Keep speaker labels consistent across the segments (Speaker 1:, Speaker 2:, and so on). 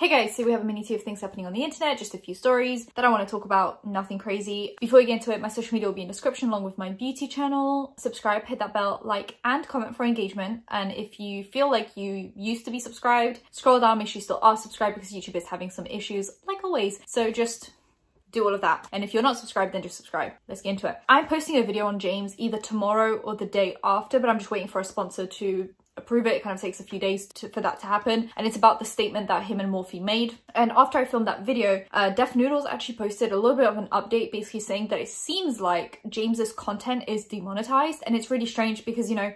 Speaker 1: Hey guys, so we have a mini tea of things happening on the internet, just a few stories that I want to talk about, nothing crazy. Before we get into it, my social media will be in the description along with my beauty channel. Subscribe, hit that bell, like and comment for engagement. And if you feel like you used to be subscribed, scroll down, make sure you still are subscribed because YouTube is having some issues like always. So just do all of that. And if you're not subscribed, then just subscribe. Let's get into it. I'm posting a video on James either tomorrow or the day after, but I'm just waiting for a sponsor to approve it. It kind of takes a few days for that to happen, and it's about the statement that him and Morphe made. And after I filmed that video, Def Noodles actually posted a little bit of an update basically saying that it seems like James's content is demonetized, and it's really strange because, you know,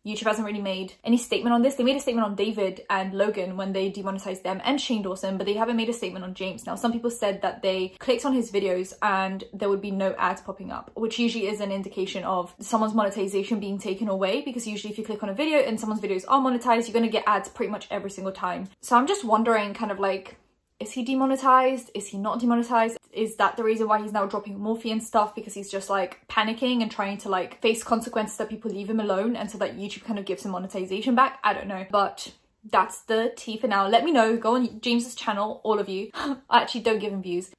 Speaker 1: YouTube hasn't really made any statement on this. They made a statement on David and Logan when they demonetized them, and Shane Dawson, but they haven't made a statement on James. Now, some people said that they clicked on his videos and there would be no ads popping up, which usually is an indication of someone's monetization being taken away, because usually if you click on a video and someone's videos are monetized, you're going to get ads pretty much every single time. So I'm just wondering, kind of like, is he demonetized? Is he not demonetized? Is that the reason why he's now dropping Morphe and stuff? Because he's just like panicking and trying to like face consequences that people leave him alone, and so that YouTube kind of gives him monetization back? I don't know, but that's the tea for now. Let me know. Go on James's channel, all of you. Actually, don't give him views.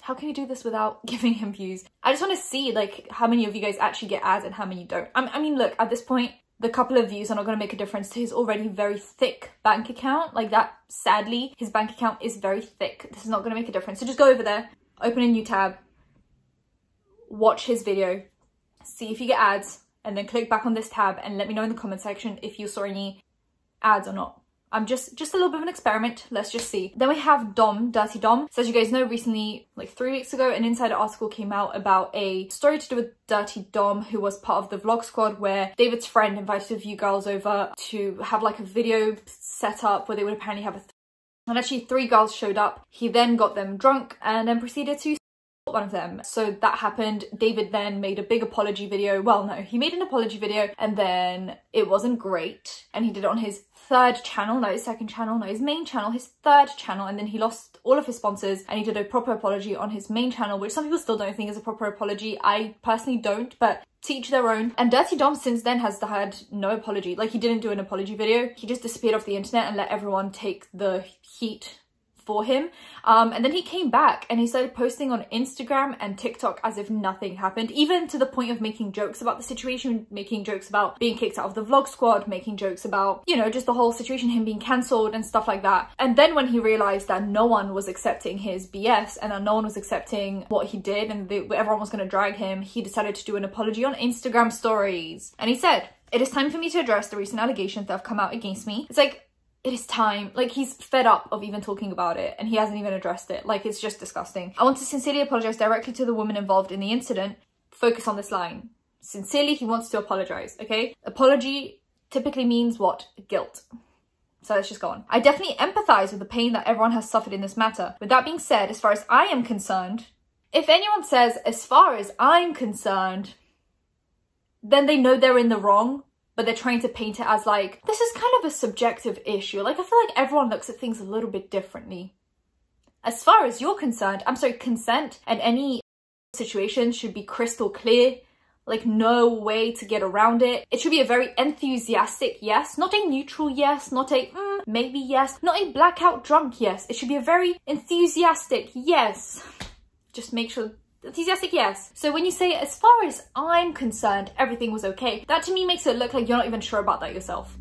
Speaker 1: How can you do this without giving him views? I just want to see like how many of you guys actually get ads and how many don't. I mean, look, at this point, the couple of views are not going to make a difference to his already very thick bank account. Like that, sadly, his bank account is very thick. This is not going to make a difference. So just go over there, open a new tab, watch his video, see if you get ads, and then click back on this tab and let me know in the comment section if you saw any ads or not. I'm just a little bit of an experiment. Let's just see. Then we have Dom, Dirty Dom. So as you guys know, recently, like 3 weeks ago, an insider article came out about a story to do with Dirty Dom, who was part of the vlog squad, where David's friend invited a few girls over to have like a video set up where they would apparently have and actually 3 girls showed up. He then got them drunk and then proceeded to one of them. So that happened. David then made a big apology video. Well, no, he made an apology video and then it wasn't great, and he did it on his 3rd channel, not his 2nd channel, not his main channel, his 3rd channel, and then he lost all of his sponsors, and he did a proper apology on his main channel, which some people still don't think is a proper apology. I personally don't, but to each their own. And Dirty Dom since then has had no apology. Like, he didn't do an apology video. He just disappeared off the internet and let everyone take the heat for him. And then he came back and he started posting on Instagram and TikTok as if nothing happened, even to the point of making jokes about the situation, making jokes about being kicked out of the vlog squad, making jokes about, you know, just the whole situation, him being cancelled and stuff like that. And then when he realized that no one was accepting his BS and that no one was accepting what he did and everyone was going to drag him, he decided to do an apology on Instagram stories. And he said, "It is time for me to address the recent allegations that have come out against me." It's like, it is time. Like, he's fed up of even talking about it and he hasn't even addressed it. Like, it's just disgusting. "I want to sincerely apologize directly to the woman involved in the incident." Focus on this line. Sincerely, he wants to apologize, okay? Apology typically means what? Guilt. So let's just go on. "I definitely empathize with the pain that everyone has suffered in this matter. With that being said, as far as I am concerned," if anyone says, "as far as I'm concerned," then they know they're in the wrong, but they're trying to paint it as like, this is kind of a subjective issue. Like, I feel like everyone looks at things a little bit differently. As far as you're concerned, I'm sorry, consent and any situation should be crystal clear. Like, no way to get around it. It should be a very enthusiastic yes, not a neutral yes, not a maybe yes, not a blackout drunk yes. It should be a very enthusiastic yes. Just make sure, enthusiastic yes. So when you say, "as far as I'm concerned, everything was okay," that to me makes it look like you're not even sure about that yourself.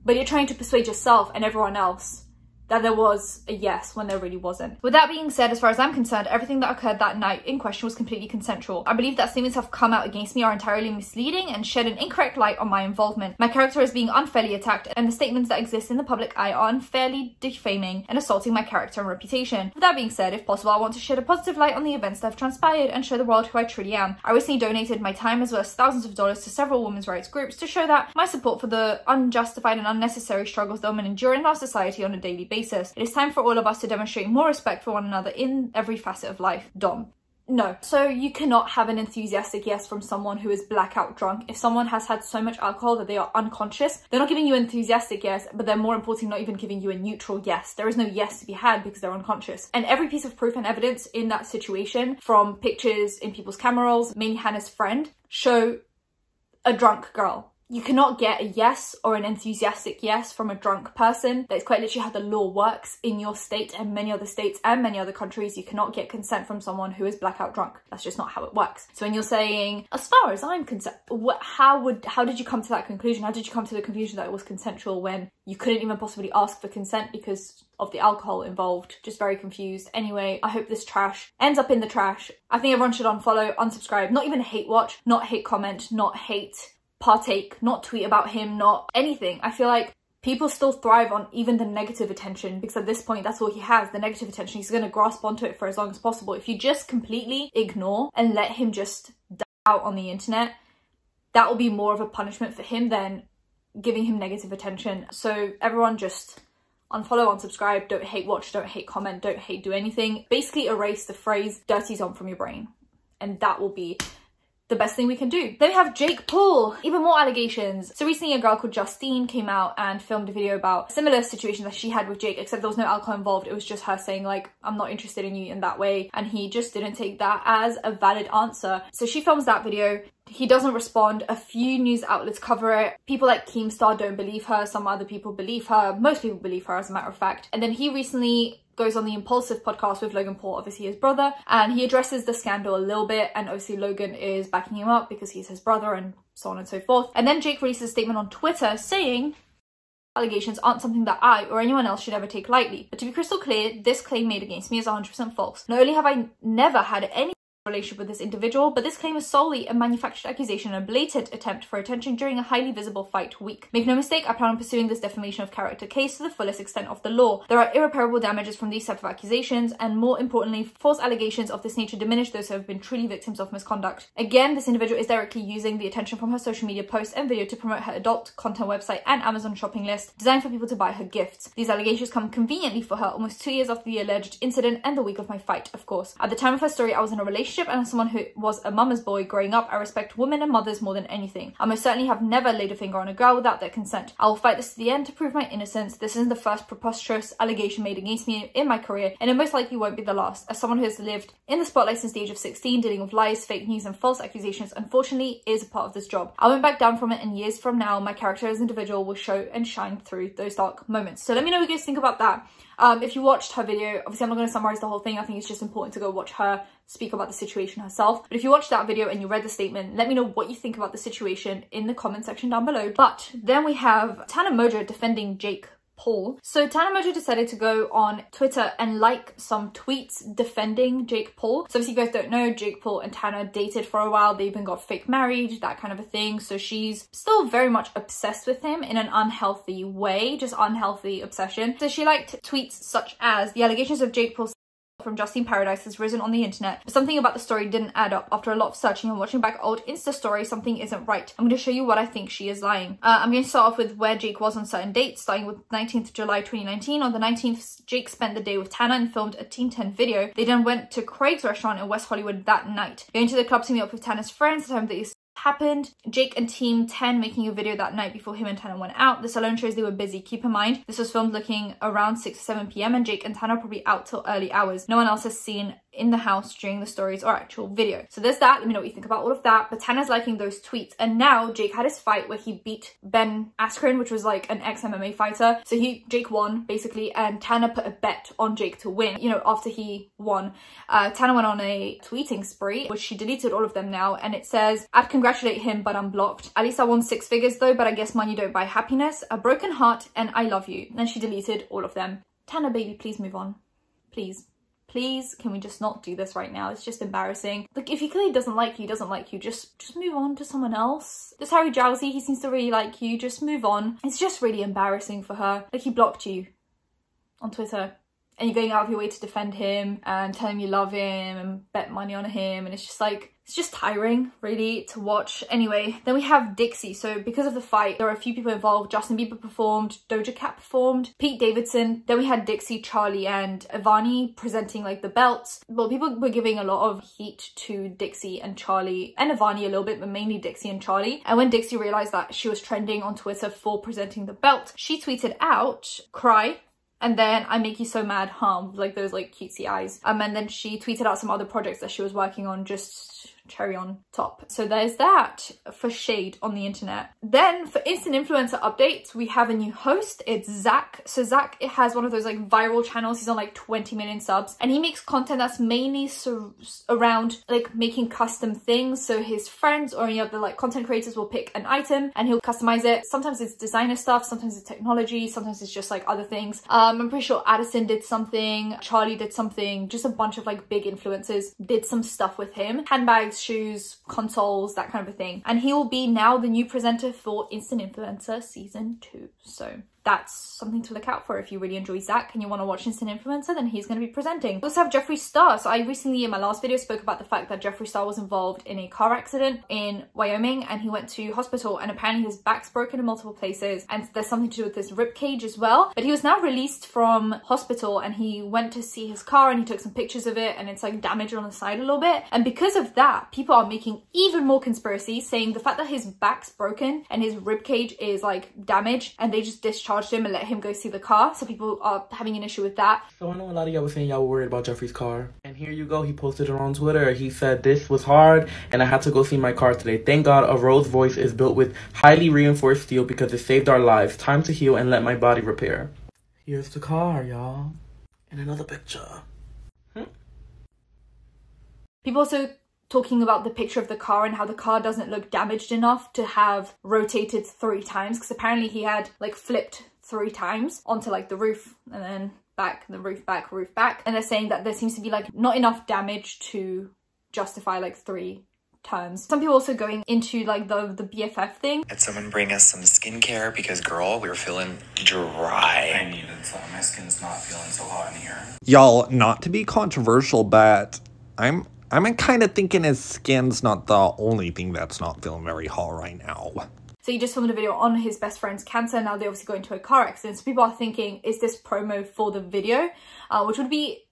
Speaker 1: But you're trying to persuade yourself and everyone else that there was a yes when there really wasn't. With that being said, as far as I'm concerned, everything that occurred that night in question was completely consensual. I believe that statements have come out against me are entirely misleading and shed an incorrect light on my involvement. My character is being unfairly attacked, and the statements that exist in the public eye are unfairly defaming and assaulting my character and reputation. With that being said, if possible, I want to shed a positive light on the events that have transpired and show the world who I truly am. I recently donated my time as well as thousands of dollars to several women's rights groups to show that my support for the unjustified and unnecessary struggles that women endure in our society on a daily basis. It is time for all of us to demonstrate more respect for one another in every facet of life. Dom. No. So you cannot have an enthusiastic yes from someone who is blackout drunk. If someone has had so much alcohol that they are unconscious, they're not giving you an enthusiastic yes, but they're more importantly not even giving you a neutral yes. There is no yes to be had because they're unconscious. And every piece of proof and evidence in that situation, from pictures in people's camera rolls, mainly Hannah's friend, show a drunk girl. You cannot get a yes or an enthusiastic yes from a drunk person. That's quite literally how the law works in your state and many other states and many other countries. You cannot get consent from someone who is blackout drunk. That's just not how it works. So when you're saying, as far as I'm concerned, how did you come to that conclusion? How did you come to the conclusion that it was consensual when you couldn't even possibly ask for consent because of the alcohol involved? Just very confused. Anyway, I hope this trash ends up in the trash. I think everyone should unfollow, unsubscribe, not even hate watch, not hate comment, not hate partake, not tweet about him, not anything. I feel like people still thrive on even the negative attention, because at this point that's all he has, the negative attention. He's going to grasp onto it for as long as possible. If you just completely ignore and let him just die out on the internet, that will be more of a punishment for him than giving him negative attention. So everyone just unfollow, unsubscribe, don't hate watch, don't hate comment, don't hate do anything. Basically erase the phrase dirty zone from your brain, and that will be the best thing we can do. Then we have Jake Paul, even more allegations. So recently a girl called Justine came out and filmed a video about a similar situation that she had with Jake, except there was no alcohol involved. It was just her saying like, I'm not interested in you in that way. And he just didn't take that as a valid answer. So she films that video. He doesn't respond. A few news outlets cover it. People like Keemstar don't believe her. Some other people believe her. Most people believe her, as a matter of fact. And then he recently goes on the Impulsive podcast with Logan Paul, obviously his brother, and he addresses the scandal a little bit, and obviously Logan is backing him up because he's his brother and so on and so forth. And then Jake releases a statement on Twitter saying, allegations aren't something that I or anyone else should ever take lightly. But to be crystal clear, this claim made against me is 100% false. Not only have I never had any relationship with this individual, but this claim is solely a manufactured accusation and a blatant attempt for attention during a highly visible fight week. Make no mistake, I plan on pursuing this defamation of character case to the fullest extent of the law. There are irreparable damages from these type of accusations, and more importantly, false allegations of this nature diminish those who have been truly victims of misconduct. Again, this individual is directly using the attention from her social media posts and video to promote her adult content website and Amazon shopping list designed for people to buy her gifts. These allegations come conveniently for her almost 2 years after the alleged incident and the week of my fight, of course. At the time of her story, I was in a relationship, and as someone who was a mama's boy growing up, I respect women and mothers more than anything. I most certainly have never laid a finger on a girl without their consent. I will fight this to the end to prove my innocence. This isn't the first preposterous allegation made against me in my career, and it most likely won't be the last. As someone who has lived in the spotlight since the age of 16, dealing with lies, fake news, and false accusations, unfortunately, is a part of this job. I won't back down from it, and years from now, my character as an individual will show and shine through those dark moments. So let me know what you guys think about that. If you watched her video, obviously I'm not going to summarize the whole thing. I think it's just important to go watch her speak about the situation herself. But if you watched that video and you read the statement, let me know what you think about the situation in the comment section down below. But then we have Tana Mojo defending Jake Paul. So Tana Mojo decided to go on Twitter and like some tweets defending Jake Paul. So obviously you guys don't know, Jake Paul and Tana dated for a while. They even got fake married, that kind of a thing. So she's still very much obsessed with him in an unhealthy way, just unhealthy obsession. So she liked tweets such as, the allegations of Jake Paul from Justine Paradise has risen on the internet, but something about the story didn't add up. After a lot of searching and watching back old Insta stories, something isn't right. I'm going to show you what I think she is lying. I'm going to start off with where Jake was on certain dates, starting with 19th July 2019. On the 19th, Jake spent the day with Tana and filmed a Teen 10 video. They then went to Craig's restaurant in West Hollywood that night. Going to the club to meet up with Tana's friends, the time that happened. Jake and Team 10 making a video that night before him and Tana went out. This alone shows they were busy. Keep in mind, this was filmed looking around 6 to 7 p.m. and Jake and Tana are probably out till early hours. No one else has seen in the house during the stories or actual video. So there's that. Let me know what you think about all of that. But Tana's liking those tweets. And now Jake had his fight where he beat Ben Askren, which was like an ex-MMA fighter. So Jake won basically, and Tana put a bet on Jake to win. You know, after he won, Tana went on a tweeting spree, which she deleted all of them now. And it says, I'd congratulate him, but I'm blocked. At least I won 6 figures though, but I guess money don't buy happiness. A broken heart, and I love you. And then she deleted all of them. Tana, baby, please move on. Please. Please, can we just not do this right now? It's just embarrassing. Look, if he clearly doesn't like you, he doesn't like you, just move on to someone else. There's Harry Jowsey, he seems to really like you, just move on. It's just really embarrassing for her. Like, he blocked you on Twitter, and you're going out of your way to defend him and tell him you love him and bet money on him, and it's just like, it's just tiring, really, to watch. Anyway, then we have Dixie. So because of the fight, there are a few people involved. Justin Bieber performed, Doja Cat performed, Pete Davidson. Then we had Dixie, Charlie, and Ivani presenting like the belts. Well, people were giving a lot of heat to Dixie and Charlie, and Ivani a little bit, but mainly Dixie and Charlie. And when Dixie realized that she was trending on Twitter for presenting the belt, she tweeted out, cry, and then I make you so mad, like those like cutesy eyes. And then she tweeted out some other projects that she was working on, just cherry on top. So there's that for shade on the internet. Then for instant influencer updates, we have a new host. It's Zach. So Zach, it has one of those like viral channels. He's on like 20 million subs, and he makes content that's mainly around like making custom things. So his friends or any other like content creators will pick an item and he'll customize it. Sometimes it's designer stuff, sometimes it's technology, sometimes it's just like other things. I'm pretty sure Addison did something, Charlie did something, just a bunch of like big influencers did some stuff with him. Handbags, shoes, consoles, that kind of a thing. And he will be now the new presenter for Instant Influencer Season 2. So that's something to look out for. If you really enjoy Zach and you want to watch Instant Influencer, then he's going to be presenting. We also have Jeffree Star. So I recently in my last video spoke about the fact that Jeffree Star was involved in a car accident in Wyoming and he went to hospital, and apparently his back's broken in multiple places and there's something to do with his rib cage as well. But he was now released from hospital and he went to see his car and he took some pictures of it, and it's like damaged on the side a little bit. And because of that, people are making even more conspiracies, saying the fact that his back's broken and his rib cage is like damaged and they just discharged him and let him go see the car. So people are having an issue with that.
Speaker 2: So I know a lot of y'all were saying y'all were worried about Jeffree's car. And here you go, he posted it on Twitter. He said, "This was hard and I had to go see my car today. Thank God a Rose voice is built with highly reinforced steel because it saved our lives. Time to heal and let my body repair." Here's the car, y'all. And another picture.
Speaker 1: People also talking about the picture of the car and how the car doesn't look damaged enough to have rotated 3 times, because apparently he had like flipped 3 times onto like the roof and then back, the roof back, roof back. And they're saying that there seems to be like not enough damage to justify like 3 turns. Some people also going into like the BFF thing.
Speaker 3: Had someone bring us some skincare because girl, we were feeling dry.
Speaker 4: I needed some. My skin's not feeling so hot in here.
Speaker 5: Y'all, not to be controversial, but I'm kind of thinking his skin's not the only thing that's not feeling very hot right now.
Speaker 1: So he just filmed a video on his best friend's cancer. Now they obviously got into a car accident. So people are thinking, is this promo for the video? Which would be,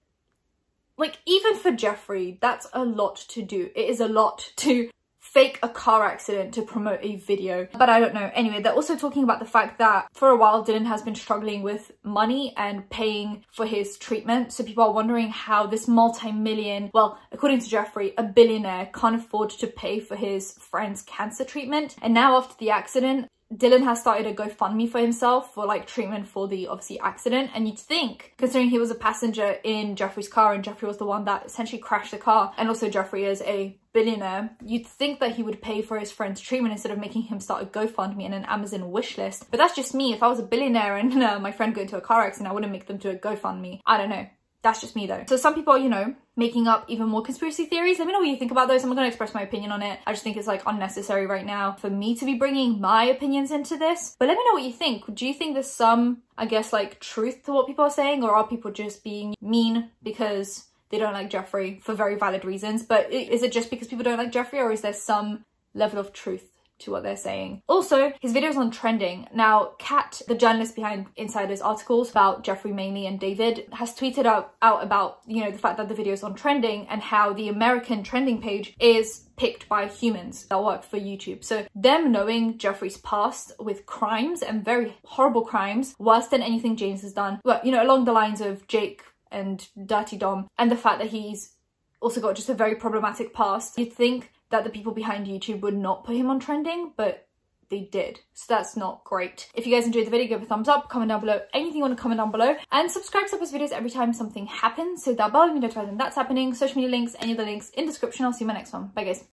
Speaker 1: like, even for Jeffree, that's a lot to do. It is a lot to fake a car accident to promote a video. But I don't know. Anyway, they're also talking about the fact that for a while, Dylan has been struggling with money and paying for his treatment. So people are wondering how this multi-million, well, according to Jeffree, a billionaire can't afford to pay for his friend's cancer treatment. And now after the accident, Dylan has started a GoFundMe for himself for like treatment for the obviously accident. And you'd think, considering he was a passenger in Jeffree's car and Jeffree was the one that essentially crashed the car, and also Jeffree is a billionaire, you'd think that he would pay for his friend's treatment instead of making him start a GoFundMe and an Amazon wish list. But that's just me. If I was a billionaire and my friend got into a car accident, I wouldn't make them do a GoFundMe. I don't know. That's just me though. So some people are, you know, making up even more conspiracy theories. Let me know what you think about those. I'm not going to express my opinion on it. I just think it's like unnecessary right now for me to be bringing my opinions into this. But let me know what you think. Do you think there's some, I guess, like truth to what people are saying, or are people just being mean because they don't like Jeffree for very valid reasons? But is it just because people don't like Jeffree, or is there some level of truth to what they're saying? Also, his videos on trending. Now, Kat, the journalist behind Insider's articles about Jeffree mainly and David, has tweeted out about, you know, the fact that the video's on trending and how the American trending page is picked by humans that work for YouTube. So them knowing Jeffree's past with crimes and very horrible crimes, worse than anything James has done, well, you know, along the lines of Jake and Dirty Dom, and the fact that he's also got just a very problematic past, you'd think that the people behind YouTube would not put him on trending, but they did. So that's not great. If you guys enjoyed the video, give it a thumbs up, comment down below anything you want to comment down below, and subscribe to post videos every time something happens. So that bell, you know, when that's happening. Social media links, any other links in description. I'll see you in my next one. Bye guys.